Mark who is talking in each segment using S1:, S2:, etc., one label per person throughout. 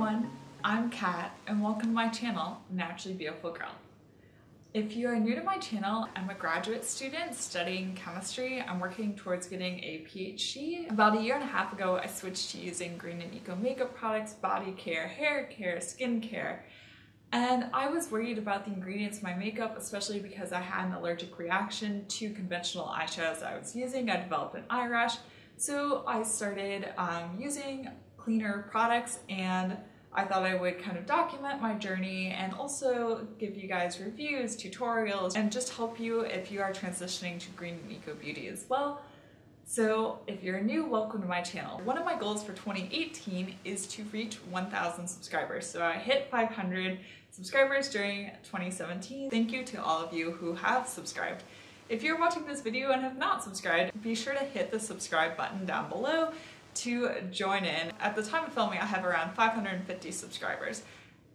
S1: everyone, I'm Kat and welcome to my channel, Naturally Beautiful Girl. If you are new to my channel, I'm a graduate student studying chemistry. I'm working towards getting a PhD. About a year and a half ago, I switched to using green and eco makeup products, body care, hair care, skin care. And I was worried about the ingredients in my makeup, especially because I had an allergic reaction to conventional eyeshadows I was using. I developed an eye rash. So I started using cleaner products, and I thought I would kind of document my journey and also give you guys reviews, tutorials, and just help you if you are transitioning to green and eco beauty as well. So if you're new, welcome to my channel. One of my goals for 2018 is to reach 1,000 subscribers. So I hit 500 subscribers during 2017. Thank you to all of you who have subscribed. If you're watching this video and have not subscribed, be sure to hit the subscribe button down below to join in. At the time of filming, I have around 550 subscribers.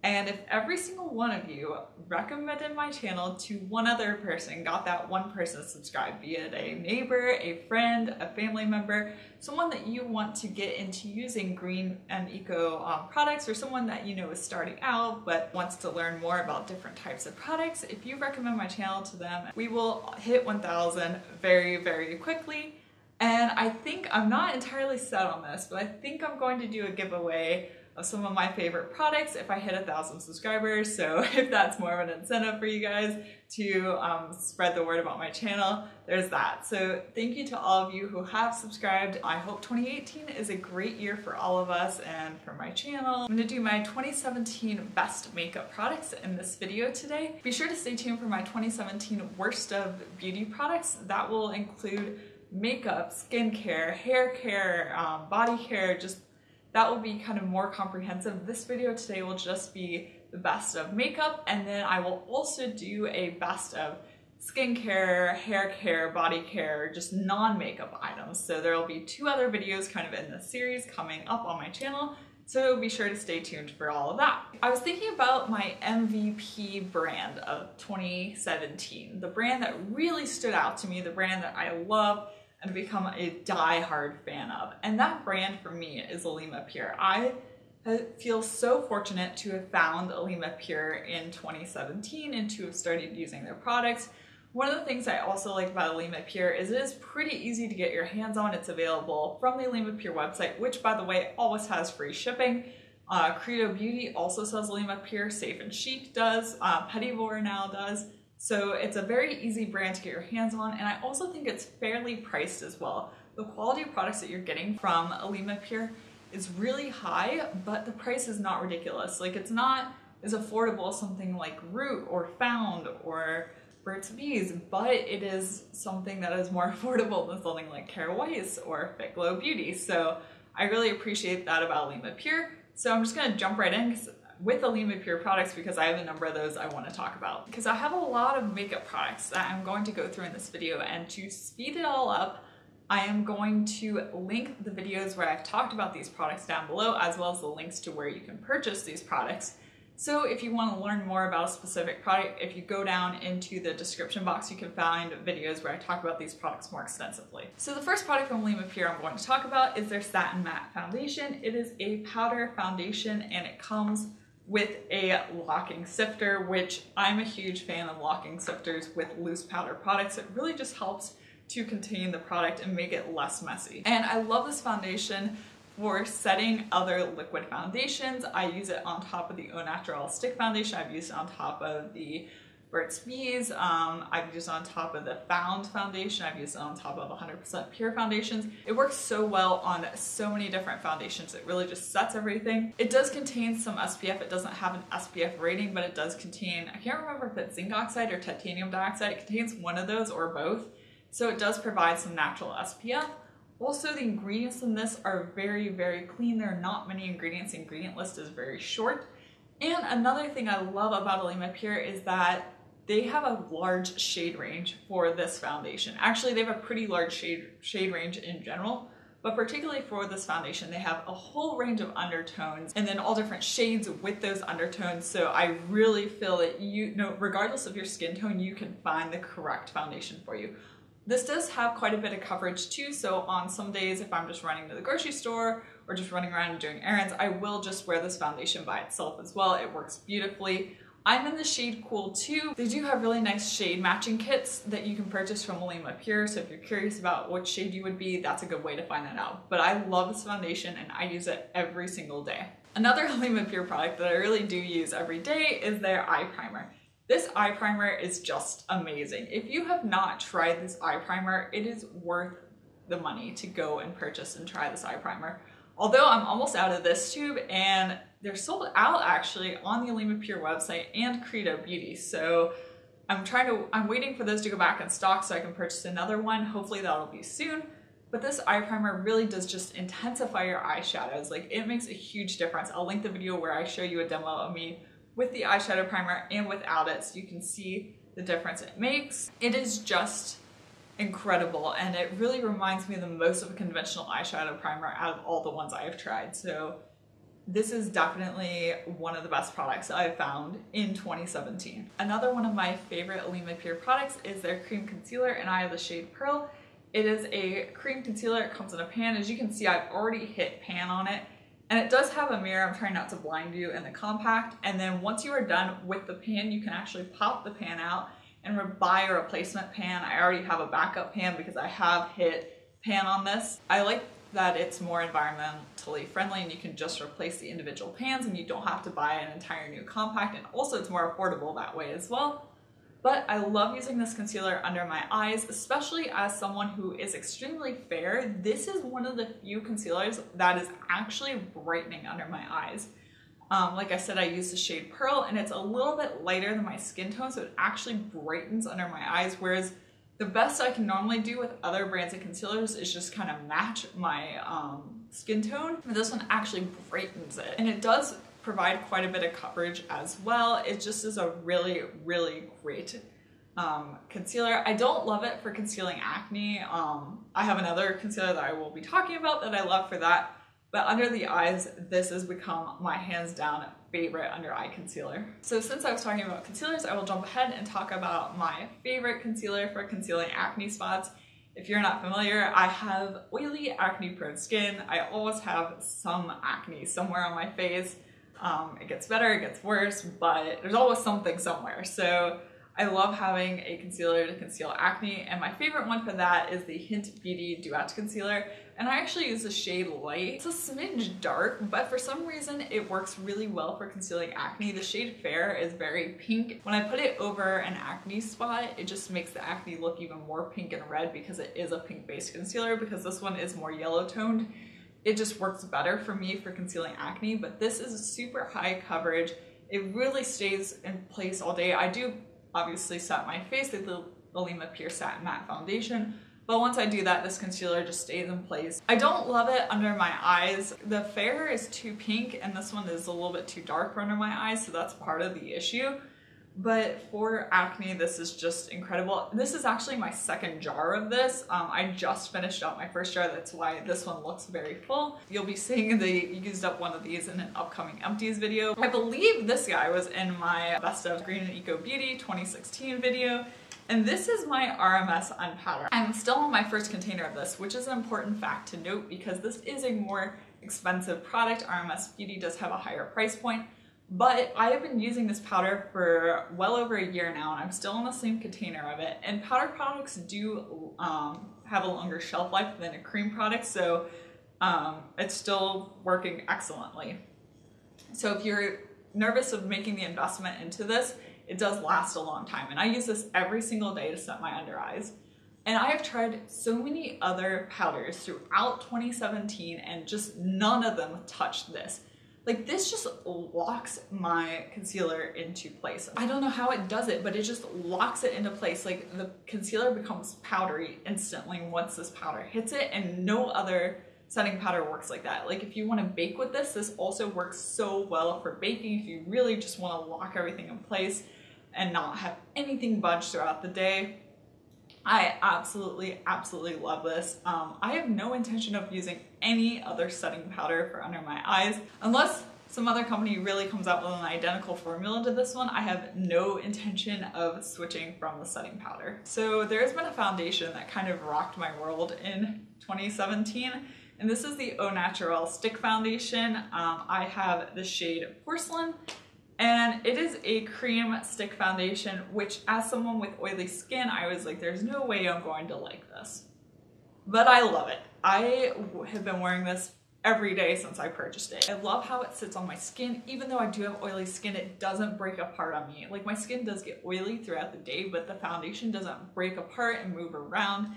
S1: And if every single one of you recommended my channel to one other person, got that one person subscribed, be it a neighbor, a friend, a family member, someone that you want to get into using green and eco products, or someone that you know is starting out but wants to learn more about different types of products, if you recommend my channel to them, we will hit 1,000 very, very quickly. And I think, I'm not entirely set on this, but I think I'm going to do a giveaway of some of my favorite products if I hit 1,000 subscribers. So if that's more of an incentive for you guys to spread the word about my channel, there's that. So thank you to all of you who have subscribed. I hope 2018 is a great year for all of us and for my channel. I'm gonna do my 2017 best makeup products in this video today. Be sure to stay tuned for my 2017 worst of beauty products. That will include makeup, skincare, hair care, body care, just that will be kind of more comprehensive. This video today will just be the best of makeup, and then I will also do a best of skincare, hair care, body care, just non-makeup items. So there will be 2 other videos kind of in this series coming up on my channel, so be sure to stay tuned for all of that. I was thinking about my MVP brand of 2017, the brand that really stood out to me, the brand that I love and become a die-hard fan of. And that brand for me is Alima Pure. I feel so fortunate to have found Alima Pure in 2017 and to have started using their products. One of the things I also like about Alima Pure is it is pretty easy to get your hands on. It's available from the Alima Pure website, which by the way always has free shipping. Credo Beauty also sells Alima Pure, Safe and Chic does, Petit Vour now does. So it's a very easy brand to get your hands on, and I also think it's fairly priced as well. The quality of products that you're getting from Alima Pure is really high, but the price is not ridiculous. Like, it's not as affordable as something like Root or Found or Burt's Bees, but it is something that is more affordable than something like Kara Weiss or Fit Glow Beauty. So I really appreciate that about Alima Pure. So I'm just gonna jump right in with Alima Pure products because I have a number of those I want to talk about. Because I have a lot of makeup products that I'm going to go through in this video, and to speed it all up, I am going to link the videos where I've talked about these products down below, as well as the links to where you can purchase these products. So if you want to learn more about a specific product, if you go down into the description box, you can find videos where I talk about these products more extensively. So the first product from Alima Pure I'm going to talk about is their Satin Matte Foundation. It is a powder foundation, and it comes with a locking sifter, which I'm a huge fan of locking sifters with loose powder products. It really just helps to contain the product and make it less messy. And I love this foundation for setting other liquid foundations. I use it on top of the Au Naturel stick foundation. I've used it on top of the Burt's Bees. I've used it on top of the Found foundation. I've used it on top of 100% Pure foundations. It works so well on so many different foundations. It really just sets everything. It does contain some SPF. It doesn't have an SPF rating, but it does contain, I can't remember if it's zinc oxide or titanium dioxide. It contains one of those or both. So it does provide some natural SPF. Also, the ingredients in this are very, very clean. There are not many ingredients. The ingredient list is very short. And another thing I love about Alima Pure is that they have a large shade range for this foundation. Actually, they have a pretty large shade range in general, but particularly for this foundation, they have a whole range of undertones and then all different shades with those undertones. So I really feel that regardless of your skin tone, you can find the correct foundation for you. This does have quite a bit of coverage too, so on some days if I'm just running to the grocery store or just running around and doing errands, I will just wear this foundation by itself as well. It works beautifully. I'm in the shade Cool 2. They do have really nice shade matching kits that you can purchase from Alima Pure, so if you're curious about what shade you would be, that's a good way to find that out. But I love this foundation and I use it every single day. Another Alima Pure product that I really do use every day is their eye primer. This eye primer is just amazing. If you have not tried this eye primer, it is worth the money to go and purchase and try this eye primer. Although I'm almost out of this tube and they're sold out actually on the Alima Pure website and Credo Beauty. So I'm waiting for those to go back in stock so I can purchase another one. Hopefully that'll be soon. But this eye primer really does just intensify your eyeshadows. Like, it makes a huge difference. I'll link the video where I show you a demo of me with the eyeshadow primer and without it so you can see the difference it makes. It is just incredible and it really reminds me the most of a conventional eyeshadow primer out of all the ones I have tried. So this is definitely one of the best products I've found in 2017. Another one of my favorite Alima Pure products is their cream concealer, and I have the shade Pearl. It is a cream concealer. It comes in a pan. As you can see, I've already hit pan on it. And it does have a mirror. I'm trying not to blind you in the compact. And then once you are done with the pan, you can actually pop the pan out and buy a replacement pan. I already have a backup pan because I have hit pan on this. I like that it's more environmentally friendly and you can just replace the individual pans and you don't have to buy an entire new compact. And also it's more affordable that way as well. But I love using this concealer under my eyes, especially as someone who is extremely fair. This is one of the few concealers that is actually brightening under my eyes. Like I said, I use the shade Pearl and it's a little bit lighter than my skin tone, so it actually brightens under my eyes, whereas the best I can normally do with other brands of concealers is just kind of match my skin tone. But this one actually brightens it, and it does provide quite a bit of coverage as well. It just is a really, really great concealer. I don't love it for concealing acne. I have another concealer that I will be talking about that I love for that, but under the eyes, this has become my hands down favorite under eye concealer. So since I was talking about concealers, I will jump ahead and talk about my favorite concealer for concealing acne spots. If you're not familiar, I have oily, acne-prone skin. I always have some acne somewhere on my face. It gets better, it gets worse, but there's always something somewhere. So I love having a concealer to conceal acne, and my favorite one for that is the Hint Beauty Duet Concealer. And I actually use the shade Light. It's a smidge dark, but for some reason it works really well for concealing acne. The shade Fair is very pink. When I put it over an acne spot, it just makes the acne look even more pink and red because it is a pink-based concealer, because this one is more yellow toned. It just works better for me for concealing acne, but this is super high coverage. It really stays in place all day. I do obviously set my face with the Alima Pure Satin Matte Foundation, but once I do that, this concealer just stays in place. I don't love it under my eyes. The Fair is too pink and this one is a little bit too dark for under my eyes, so that's part of the issue. But for acne, this is just incredible. This is actually my second jar of this. I just finished up my first jar. That's why this one looks very full. You'll be seeing the used up one of these in an upcoming empties video. I believe this guy was in my Best of Green and Eco Beauty 2016 video. And this is my RMS Unpowder. I'm still on my first container of this, which is an important fact to note because this is a more expensive product. RMS Beauty does have a higher price point. But I have been using this powder for well over a year now, and I'm still in the same container of it. And powder products do have a longer shelf life than a cream product, so it's still working excellently. So if you're nervous of making the investment into this, it does last a long time. And I use this every single day to set my under eyes. And I have tried so many other powders throughout 2017, and just none of them touched this. Like, this just locks my concealer into place. I don't know how it does it, but it just locks it into place. Like, the concealer becomes powdery instantly once this powder hits it, and no other setting powder works like that. Like, if you want to bake with this, this also works so well for baking if you really just want to lock everything in place and not have anything budge throughout the day. I absolutely, absolutely love this. I have no intention of using any other setting powder for under my eyes, unless some other company really comes out with an identical formula to this one, I have no intention of switching from the setting powder. So there's been a foundation that kind of rocked my world in 2017, and this is the Au Naturel Stick Foundation. I have the shade Porcelain, and it is a cream stick foundation, which as someone with oily skin, I was like, there's no way I'm going to like this. But I love it. I have been wearing this every day since I purchased it. I love how it sits on my skin. Even though I do have oily skin, it doesn't break apart on me. Like, my skin does get oily throughout the day, but the foundation doesn't break apart and move around.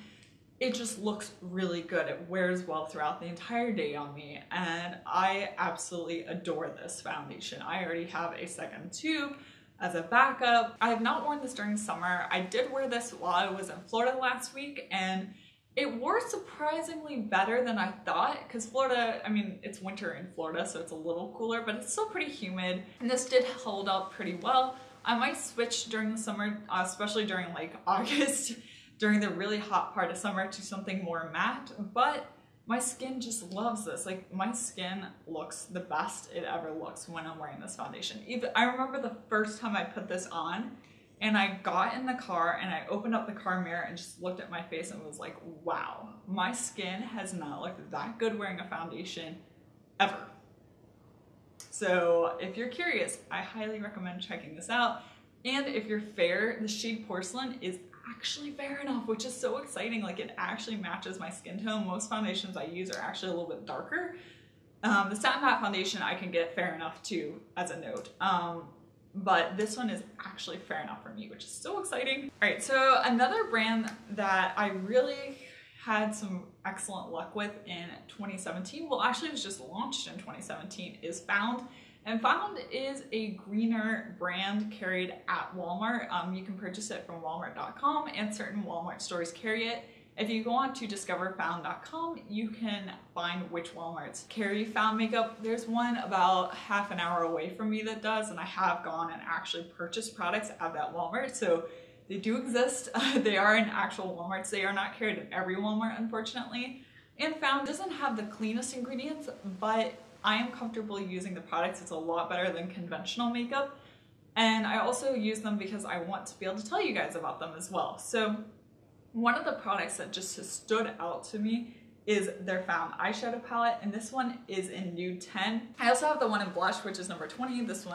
S1: It just looks really good. It wears well throughout the entire day on me, and I absolutely adore this foundation. I already have a second tube as a backup. I have not worn this during summer. I did wear this while I was in Florida last week, and it wore surprisingly better than I thought, because Florida, I mean, it's winter in Florida, so it's a little cooler, but it's still pretty humid, and this did hold up pretty well. I might switch during the summer, especially during like August, during the really hot part of summer, to something more matte, but my skin just loves this. Like, my skin looks the best it ever looks when I'm wearing this foundation. I remember the first time I put this on, and I got in the car and I opened up the car mirror and just looked at my face and was like, wow, my skin has not looked that good wearing a foundation ever. So if you're curious, I highly recommend checking this out. And if you're fair, the shade Porcelain is actually fair enough, which is so exciting. Like, it actually matches my skin tone. Most foundations I use are actually a little bit darker. The Satin Matte foundation I can get fair enough too, as a note. But this one is actually fair enough for me, which is so exciting. All right, so another brand that I really had some excellent luck with in 2017, well, actually it was just launched in 2017, is Found. And Found is a greener brand carried at Walmart. You can purchase it from walmart.com, and certain Walmart stores carry it. If you go on to discoverfound.com, you can find which Walmarts carry Found makeup. There's one about half an hour away from me that does, and I have gone and actually purchased products at that Walmart. So they do exist. They are in actual Walmarts. They are not carried in every Walmart, unfortunately. And Found doesn't have the cleanest ingredients, but I am comfortable using the products. It's a lot better than conventional makeup. And I also use them because I want to be able to tell you guys about them as well. So one of the products that just has stood out to me is their Found eyeshadow palette, and this one is in Nude 10. I also have the one in blush, which is number 20. This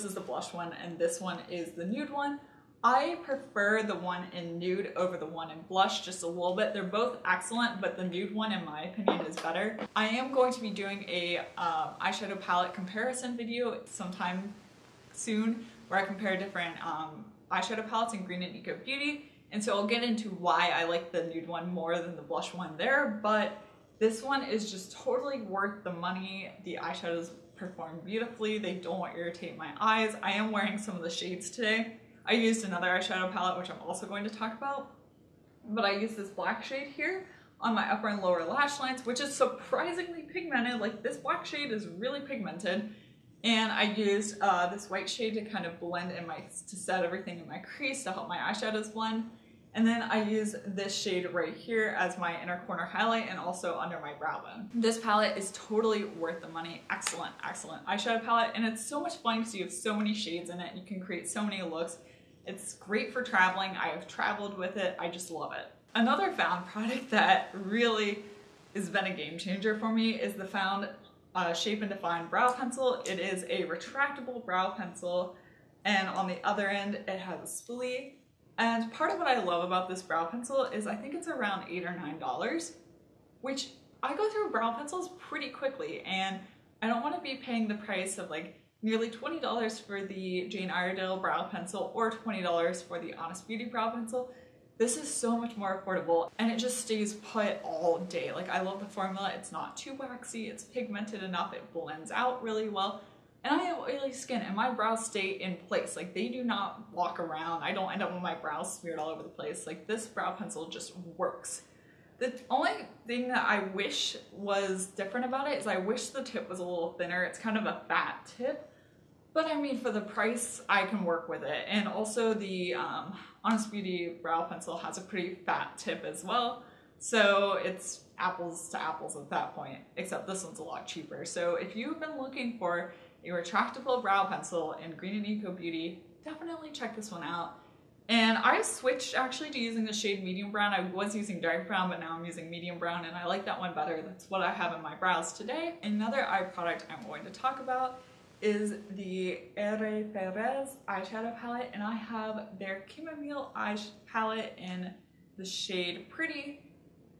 S1: is the blush one, and this one is the nude one. I prefer the one in nude over the one in blush just a little bit. They're both excellent, but the nude one, in my opinion, is better. I am going to be doing a eyeshadow palette comparison video sometime soon, where I compare different eyeshadow palettes in Green and Eco Beauty. And so I'll get into why I like the nude one more than the blush one there, but this one is just totally worth the money. The eyeshadows perform beautifully. They don't irritate my eyes. I am wearing some of the shades today. I used another eyeshadow palette, which I'm also going to talk about, but I used this black shade here on my upper and lower lash lines, which is surprisingly pigmented. Like, this black shade is really pigmented. And I used this white shade to kind of blend in to set everything in my crease to help my eyeshadows blend. And then I use this shade right here as my inner corner highlight and also under my brow bone. This palette is totally worth the money. Excellent, excellent eyeshadow palette. And it's so much fun because you have so many shades in it. You can create so many looks. It's great for traveling. I have traveled with it. I just love it. Another Found product that really has been a game changer for me is the Found Shape and Define brow pencil. It is a retractable brow pencil, and on the other end it has a spoolie. And part of what I love about this brow pencil is I think it's around $8 or $9, which I go through brow pencils pretty quickly, and I don't want to be paying the price of like nearly $20 for the Jane Iredale brow pencil or $20 for the Honest Beauty brow pencil. This is so much more affordable, and it just stays put all day. Like, I love the formula. It's not too waxy. It's pigmented enough. It blends out really well. And I have oily skin, and my brows stay in place. Like, they do not walk around. I don't end up with my brows smeared all over the place. Like, this brow pencil just works. The only thing that I wish was different about it is I wish the tip was a little thinner. It's kind of a fat tip, but I mean, for the price, I can work with it. And also the Honest Beauty brow pencil has a pretty fat tip as well. So it's apples to apples at that point, except this one's a lot cheaper. So if you've been looking for a retractable brow pencil in Green and Eco Beauty. Definitely check this one out. And I switched actually to using the shade medium brown. I was using dark brown, but now I'm using medium brown, and I like that one better. That's what I have in my brows today. Another eye product I'm going to talk about is the Ebates eyeshadow palette, and I have their chamomile eye palette in the shade Pretty.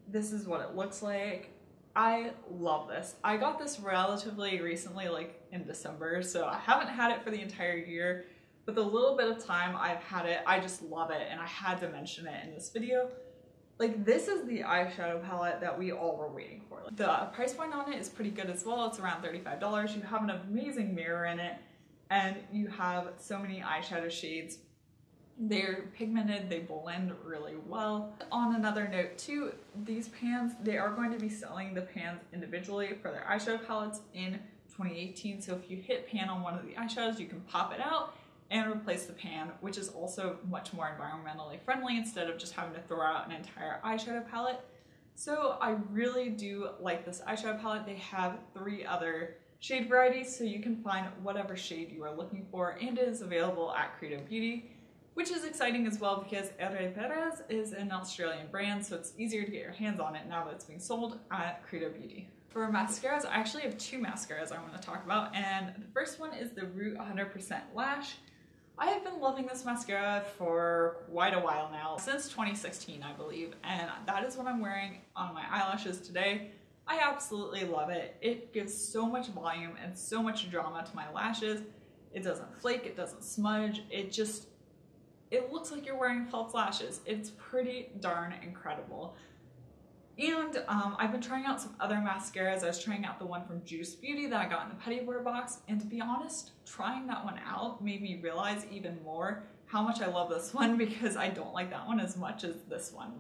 S1: This is what it looks like. I love this. I got this relatively recently, like in December, so I haven't had it for the entire year, but the little bit of time I've had it, I just love it, and I had to mention it in this video. Like, this is the eyeshadow palette that we all were waiting for. The price point on it is pretty good as well. It's around $35. You have an amazing mirror in it, and you have so many eyeshadow shades. They're pigmented, they blend really well. On another note too, these pans, they are going to be selling the pans individually for their eyeshadow palettes in 2018. So if you hit pan on one of the eyeshadows, you can pop it out and replace the pan, which is also much more environmentally friendly instead of just having to throw out an entire eyeshadow palette. So I really do like this eyeshadow palette. They have 3 other shade varieties, so you can find whatever shade you are looking for, and it is available at Credo Beauty, which is exciting as well because Ebates is an Australian brand, so it's easier to get your hands on it now that it's being sold at Credo Beauty. For mascaras, I actually have 2 mascaras I want to talk about, and the first one is the Root 100% Lash. I have been loving this mascara for quite a while now, since 2016 I believe, and that is what I'm wearing on my eyelashes today. I absolutely love it. It gives so much volume and so much drama to my lashes. It doesn't flake, it doesn't smudge, it looks like you're wearing false lashes. It's pretty darn incredible. And I've been trying out some other mascaras. I was trying out the one from Juice Beauty that I got in the Petty Wear box, and to be honest, trying that one out made me realize even more how much I love this one, because I don't like that one as much as this one.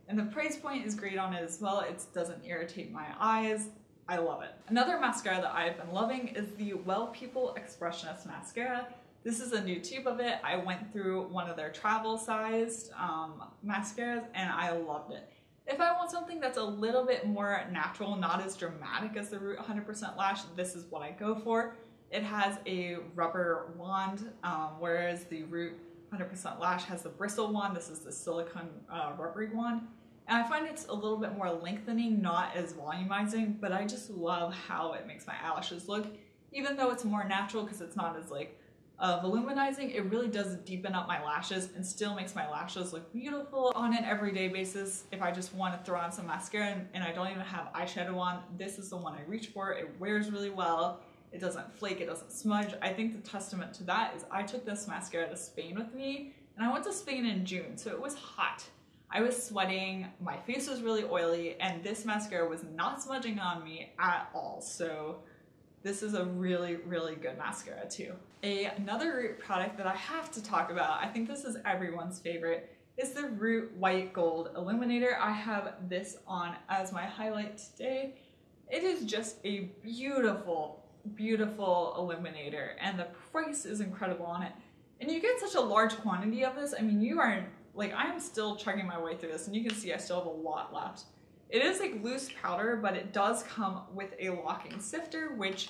S1: And the price point is great on it as well. It doesn't irritate my eyes. I love it. Another mascara that I've been loving is the Well People Expressionist Mascara. This is a new tube of it. I went through one of their travel sized mascaras and I loved it. If I want something that's a little bit more natural, not as dramatic as the Root 100% Lash, this is what I go for. It has a rubber wand, whereas the Root 100% Lash has the bristle wand. This is the silicone rubbery wand. And I find it's a little bit more lengthening, not as volumizing, but I just love how it makes my eyelashes look. Even though it's more natural because it's not as voluminizing, it really does deepen up my lashes and still makes my lashes look beautiful on an everyday basis. If I just want to throw on some mascara and I don't even have eyeshadow on, this is the one I reach for. It wears really well. It doesn't flake, it doesn't smudge. I think the testament to that is I took this mascara to Spain with me, and I went to Spain in June, so it was hot. I was sweating, my face was really oily, and this mascara was not smudging on me at all. So this is a really, really good mascara too. Another Root product that I have to talk about, I think this is everyone's favorite, is the Root White Gold Illuminator. I have this on as my highlight today. It is just a beautiful, beautiful illuminator, and the price is incredible on it. And you get such a large quantity of this. I mean, I am still chugging my way through this, and you can see I still have a lot left. It is loose powder, but it does come with a locking sifter, which,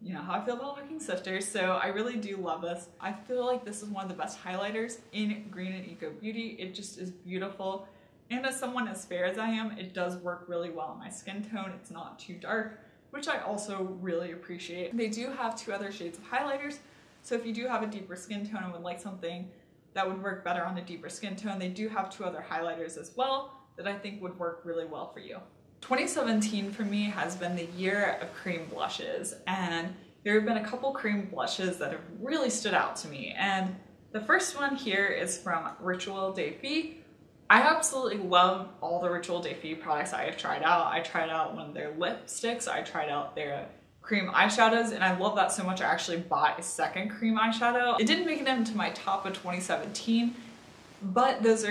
S1: you know how I feel about locking sifters, so I really do love this. I feel like this is one of the best highlighters in Green and Eco Beauty. It just is beautiful. And as someone as fair as I am, it does work really well on my skin tone. It's not too dark, which I also really appreciate. They do have 2 other shades of highlighters, so if you do have a deeper skin tone and would like something that would work better on a deeper skin tone, they do have 2 other highlighters as well that I think would work really well for you. 2017 for me has been the year of cream blushes, and there have been a couple cream blushes that have really stood out to me. And the first one here is from Ritual de Fille. I absolutely love all the Ritual de Fille products I have tried out. I tried out one of their lipsticks, I tried out their cream eyeshadows, and I love that so much I actually bought a second cream eyeshadow. It didn't make it into my top of 2017, but those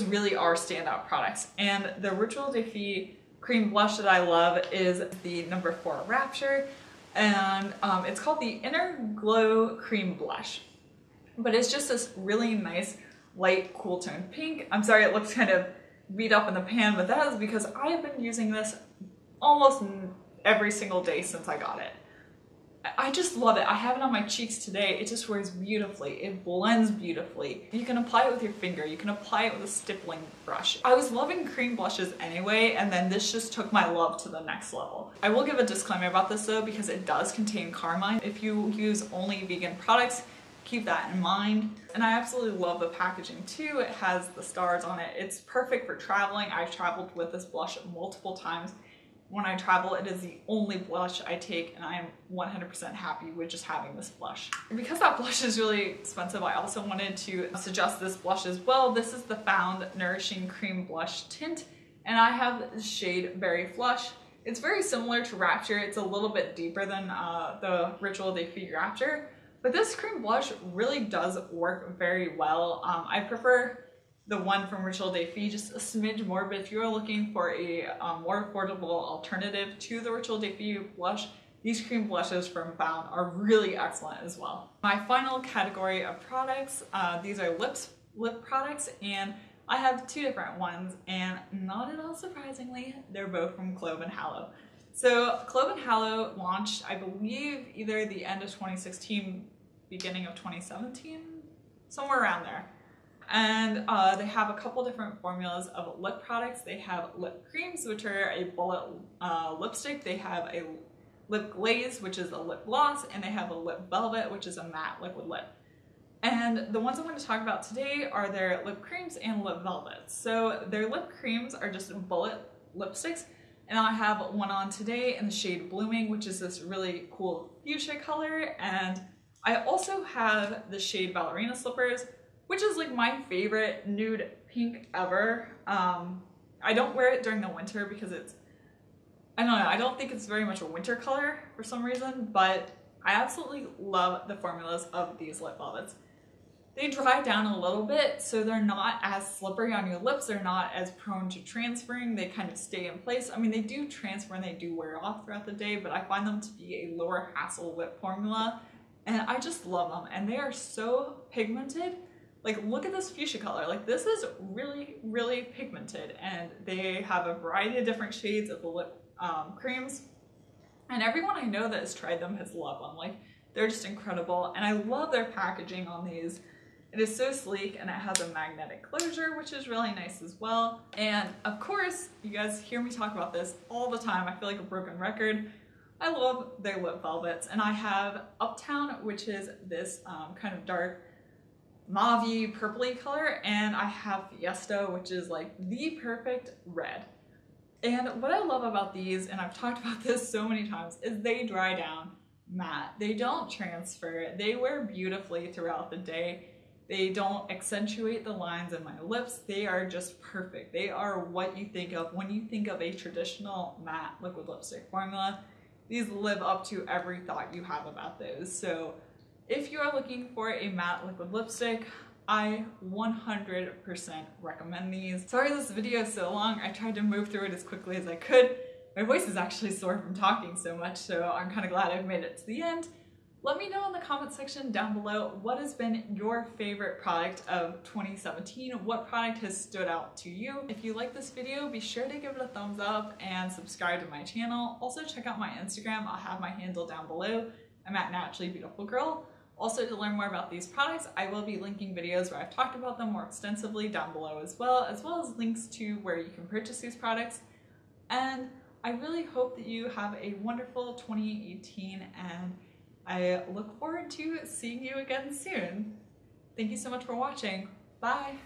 S1: really are standout products. And the Ritual de Fille cream blush that I love is the number 4 Rapture, and it's called the Inner Glow Cream Blush. But it's just this really nice light cool toned pink. I'm sorry it looks kind of beat up in the pan, but that is because I have been using this almost every single day since I got it. I just love it. I have it on my cheeks today. It just wears beautifully. It blends beautifully. You can apply it with your finger. You can apply it with a stippling brush. I was loving cream blushes anyway, and then this just took my love to the next level. I will give a disclaimer about this though, because it does contain carmine. If you use only vegan products, keep that in mind. And I absolutely love the packaging too. It has the stars on it. It's perfect for traveling. I've traveled with this blush multiple times. When I travel, it is the only blush I take, and I am 100% happy with just having this blush. Because that blush is really expensive, I also wanted to suggest this blush as well. This is the Found Nourishing Cream Blush Tint, and I have the shade Berry Flush. It's very similar to Rapture. It's a little bit deeper than the Ritual Day Feet Rapture, but this cream blush really does work very well. I prefer the one from Ritual Day Feet just a smidge more, but if you're looking for a more affordable alternative to the Ritual Day Feet blush, these cream blushes from Found are really excellent as well. My final category of products, these are lip products, and I have two different ones, and not at all surprisingly, they're both from Clove & Hallow. So Clove & Hallow launched, I believe, either the end of 2016, beginning of 2017, somewhere around there. And they have a couple different formulas of lip products. They have lip creams, which are a bullet lipstick. They have a lip glaze, which is a lip gloss, and they have a lip velvet, which is a matte liquid lip. And the ones I'm going to talk about today are their lip creams and lip velvets. So their lip creams are just bullet lipsticks, and I have one on today in the shade Blooming, which is this really cool fuchsia color. And I also have the shade Ballerina Slippers, which is like my favorite nude pink ever. I don't wear it during the winter because I don't know, I don't think it's very much a winter color for some reason, but I absolutely love the formulas of these lip velvets. They dry down a little bit, so they're not as slippery on your lips. They're not as prone to transferring. They kind of stay in place. I mean, they do transfer and they do wear off throughout the day, but I find them to be a lower hassle lip formula, and I just love them. And they are so pigmented. Like, look at this fuchsia color. Like, this is really, really pigmented, and they have a variety of different shades of the lip creams. And everyone I know that has tried them has loved them. Like, they're just incredible, and I love their packaging on these. It is so sleek, and it has a magnetic closure, which is really nice as well. And of course, you guys hear me talk about this all the time. I feel like a broken record. I love their lip velvets, and I have Uptown, which is this kind of dark mauve-y purpley color, and I have Fiesta, which is like the perfect red. And what I love about these, and I've talked about this so many times, is they dry down matte. They don't transfer. They wear beautifully throughout the day. They don't accentuate the lines in my lips. They are just perfect. They are what you think of when you think of a traditional matte liquid lipstick formula. These live up to every thought you have about those. So if you are looking for a matte liquid lipstick, I 100% recommend these. Sorry this video is so long. I tried to move through it as quickly as I could. My voice is actually sore from talking so much, so I'm kind of glad I've made it to the end. Let me know in the comment section down below what has been your favorite product of 2017. What product has stood out to you? If you like this video, be sure to give it a thumbs up and subscribe to my channel. Also check out my Instagram. I'll have my handle down below. I'm at naturallybeautifulgirl. Also, to learn more about these products, I will be linking videos where I've talked about them more extensively down below as well as links to where you can purchase these products. And I really hope that you have a wonderful 2018, and I look forward to seeing you again soon. Thank you so much for watching. Bye!